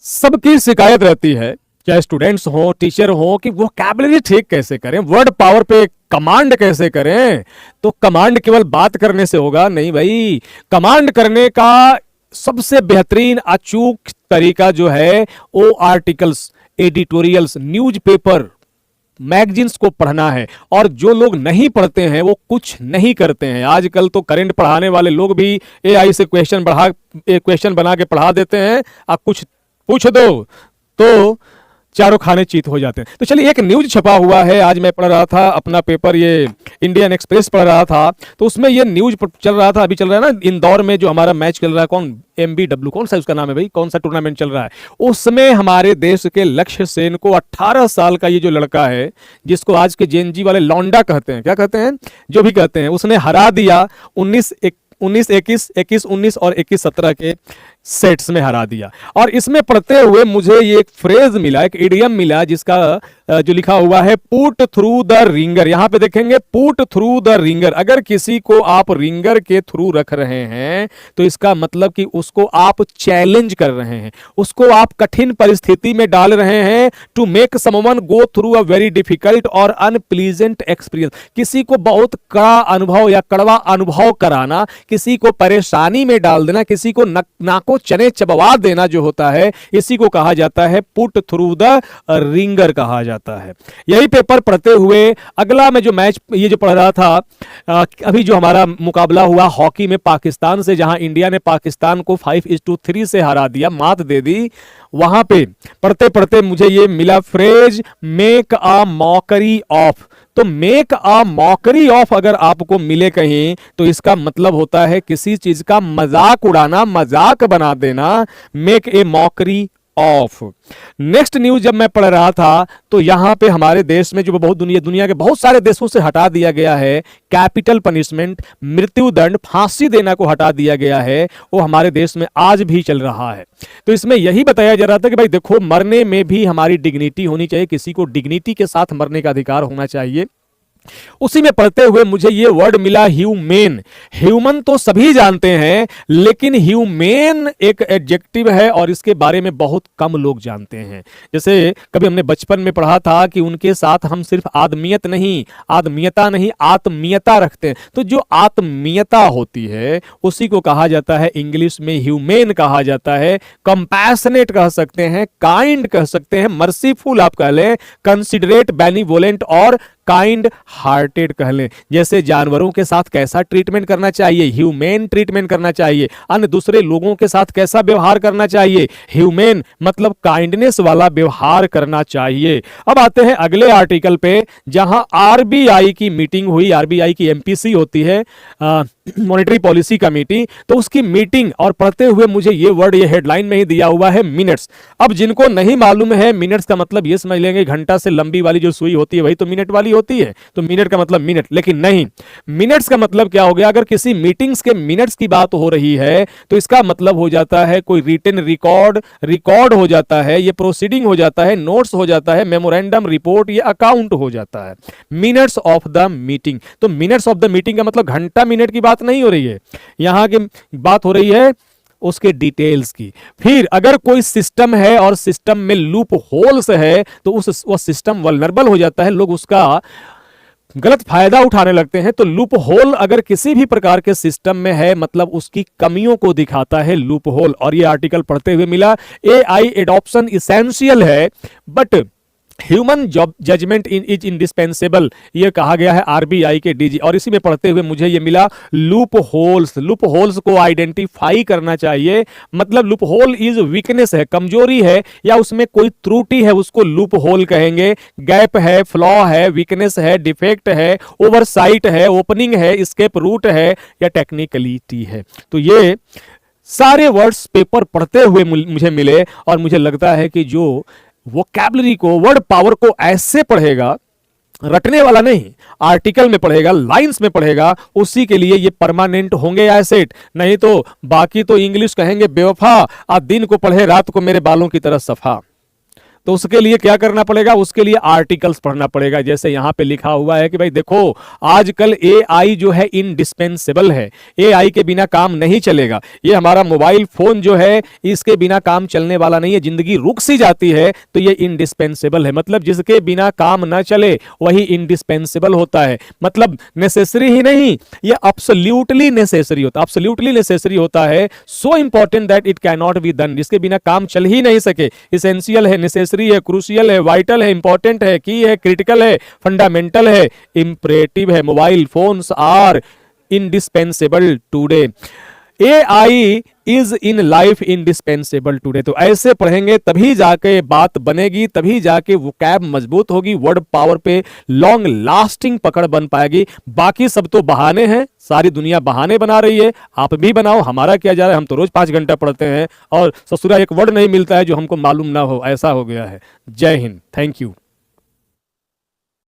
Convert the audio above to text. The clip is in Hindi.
सबकी शिकायत रहती है, चाहे स्टूडेंट्स हो, टीचर हो, कि वोकैबुलरी ठीक कैसे करें, वर्ड पावर पे कमांड कैसे करें। तो कमांड केवल बात करने से होगा नहीं भाई, कमांड करने का सबसे बेहतरीन अचूक तरीका जो है वो आर्टिकल्स, एडिटोरियल्स, न्यूज़पेपर, मैगजीन्स को पढ़ना है। और जो लोग नहीं पढ़ते हैं वो कुछ नहीं करते हैं। आजकल तो करंट पढ़ाने वाले लोग भी एआई से क्वेश्चन बना के पढ़ा देते हैं, आप कुछ पूछ दो तो चारों खाने चीत हो जाते हैं। तो चलिए, एक न्यूज छपा हुआ है, आज मैं पढ़ रहा था अपना पेपर, ये इंडियन एक्सप्रेस पढ़ रहा था, तो उसमें ये न्यूज चल रहा था, अभी चल रहा है ना इंदौर में जो हमारा मैच चल रहा है, कौन MBW, कौन सा उसका नाम है भाई, कौन सा टूर्नामेंट चल रहा है, उसमें हमारे देश के लक्ष्य सेन को 18 साल का ये जो लड़का है, जिसको आज के जेनजी वाले लौंडा कहते हैं, क्या कहते हैं, जो भी कहते हैं, उसने हरा दिया 19 21, 21 19 और 21 17 के सेट्स में हरा दिया। और इसमें पढ़ते हुए मुझे ये एक फ्रेज मिला, एक इडियम मिला, जिसका जो लिखा हुआ है पुट थ्रू द रिंगर। यहां पे देखेंगे पुट थ्रू द रिंगर। अगर किसी को आप रिंगर के थ्रू रख रहे हैं तो इसका मतलब कि उसको आप चैलेंज कर रहे हैं, उसको आप कठिन परिस्थिति में डाल रहे हैं, to make someone go through a very difficult और अनप्लीजेंट एक्सपीरियंस। किसी को बहुत कड़ा अनुभव या कड़वा अनुभव कराना, किसी को परेशानी में डाल देना, किसी को नाको चने चबवा देना जो होता है, इसी को कहा जाता है पुट थ्रू द रिंगर कहा जाता है। यही पेपर पढ़ते हुए अगला मैं जो मैच ये जो पढ़ रहा था, अभी जो हमारा मुकाबला हुआ हॉकी में पाकिस्तान से, जहां इंडिया ने पाकिस्तान को 5-3 से हरा दिया, मात दे दी, वहां पे पढ़ते पढ़ते मुझे ये मिला phrase make a mockery of. तो मेक अ मॉकरी ऑफ अगर आपको मिले कहीं तो इसका मतलब होता है किसी चीज का मजाक उड़ाना, मजाक बना देना, make a mockery of. Next news जब मैं पढ़ रहा था तो यहां पे हमारे देश में जो बहुत दुनिया के बहुत सारे देशों से हटा दिया गया है, कैपिटल पनिशमेंट, मृत्युदंड, फांसी देना को हटा दिया गया है, वो हमारे देश में आज भी चल रहा है। तो इसमें यही बताया जा रहा था कि भाई देखो, मरने में भी हमारी डिग्निटी होनी चाहिए, किसी को डिग्निटी के साथ मरने का अधिकार होना चाहिए। उसी में पढ़ते हुए मुझे ये वर्ड मिला ह्यूमेन। ह्यूमन तो सभी जानते हैं, लेकिन ह्यूमेन एक एडजेक्टिव है और इसके बारे में बहुत कम लोग जानते हैं। जैसे कभी हमने बचपन में पढ़ा था कि उनके साथ हम सिर्फ आदमियता नहीं, आत्मीयता रखते हैं। तो जो आत्मीयता होती है उसी को कहा जाता है इंग्लिश में ह्यूमेन कहा जाता है। कंपैशनेट कह सकते हैं, काइंड कह सकते हैं, मर्सीफुल आप कह लें, कंसिडरेट, बेनिवोलेंट और काइंड हार्टेड कह लें। जैसे जानवरों के साथ कैसा ट्रीटमेंट करना चाहिए, ह्यूमेन ट्रीटमेंट करना चाहिए। अन्य दूसरे लोगों के साथ कैसा व्यवहार करना चाहिए, ह्यूमेन मतलब काइंडनेस वाला व्यवहार करना चाहिए। अब आते हैं अगले आर्टिकल पे, जहां आरबीआई की मीटिंग हुई। आरबीआई की एमपीसी होती है, मॉनेटरी पॉलिसी कमेटी, तो उसकी मीटिंग, और पढ़ते हुए मुझे ये वर्ड ये हेडलाइन में ही दिया हुआ है मिनट्स। अब जिनको नहीं मालूम है मिनट्स का मतलब ये समझ लेंगे घंटा से लंबी वाली जो सुई होती है वही तो मिनट वाली होती है, तो मिनट का मतलब मिनट, लेकिन नहीं, मिनट्स का मतलब क्या हो गया, अगर किसी मीटिंग्स के मिनट्स की बात हो रही है तो इसका मतलब हो जाता है कोई रिटन रिकॉर्ड हो जाता है, ये प्रोसीडिंग हो जाता है, नोट्स हो जाता है, मेमोरेंडम, रिपोर्ट, ये अकाउंट हो जाता है, मिनट्स ऑफ द मीटिंग। तो मिनट्स ऑफ द मीटिंग का मतलब घंटा मिनट की बात नहीं हो रही है, यहां की बात हो रही है उसके डिटेल्स की। फिर अगर कोई सिस्टम है और सिस्टम में लूप होल्स है तो वो सिस्टम वल्नरेबल हो जाता है, लोग उसका गलत फायदा उठाने लगते हैं। तो लूप होल अगर किसी भी प्रकार के सिस्टम में है मतलब उसकी कमियों को दिखाता है लूप होल। और ये आर्टिकल पढ़ते हुए मिला एआई एडॉप्शन इसेंशियल है but human judgement is indispensable, ये कहा गया है आरबीआई के डीजी। और इसी में पढ़ते हुए मुझे ये मिला लूप होल्स को आइडेंटिफाई करना चाहिए, मतलब लूप होल इज वीकनेस है, कमजोरी है या उसमें कोई त्रुटि है, उसको लूप होल कहेंगे। गैप है, फ्लॉ है, वीकनेस है, डिफेक्ट है, ओवरसाइट है, ओपनिंग है, एस्केप रूट है या टेक्निकलिटी है। तो ये सारे वर्ड्स पेपर पढ़ते हुए मुझे मिले और मुझे लगता है कि जो वोकैबुलरी को, वर्ड पावर को ऐसे पढ़ेगा, रटने वाला नहीं, आर्टिकल में पढ़ेगा, लाइंस में पढ़ेगा, उसी के लिए ये परमानेंट होंगे एसेट। नहीं तो बाकी तो इंग्लिश कहेंगे बेवफा, आज दिन को पढ़े रात को मेरे बालों की तरह सफा। तो उसके लिए क्या करना पड़ेगा, उसके लिए आर्टिकल्स पढ़ना पड़ेगा। जैसे यहां पे लिखा हुआ है कि भाई देखो आजकल एआई जो है इंडिस्पेंसेबल है, एआई के बिना काम नहीं चलेगा। ये हमारा मोबाइल फोन जो है इसके बिना काम चलने वाला नहीं है, जिंदगी रुक सी जाती है तो ये इंडिस्पेंसेबल है। मतलब जिसके बिना काम ना चले वही इंडिस्पेंसेबल होता है। मतलब नेसेसरी ही नहीं, ये अब्सोल्युटली नेसेसरी होता है, अब्सोल्युटली नेसेसरी होता है। So important that it can not be done, जिसके बिना काम चल ही नहीं सके। इसेंशियल है, नेसेसरी है, क्रूशियल है, वाइटल है, इंपॉर्टेंट है, की है, क्रिटिकल है, फंडामेंटल है, इंपरेटिव है। Mobile phones are indispensable today. AI is in life indispensable today. तो ऐसे पढ़ेंगे तभी जाके बात बनेगी, तभी जाके वोकैब मजबूत होगी, वर्ड पावर पे लॉन्ग लास्टिंग पकड़ बन पाएगी। बाकी सब तो बहाने हैं, सारी दुनिया बहाने बना रही है, आप भी बनाओ, हमारा क्या जा रहा है। हम तो रोज 5 घंटा पढ़ते हैं और ससुरा एक वर्ड नहीं मिलता है जो हमको मालूम ना हो, ऐसा हो गया है। जय हिंद, थैंक यू।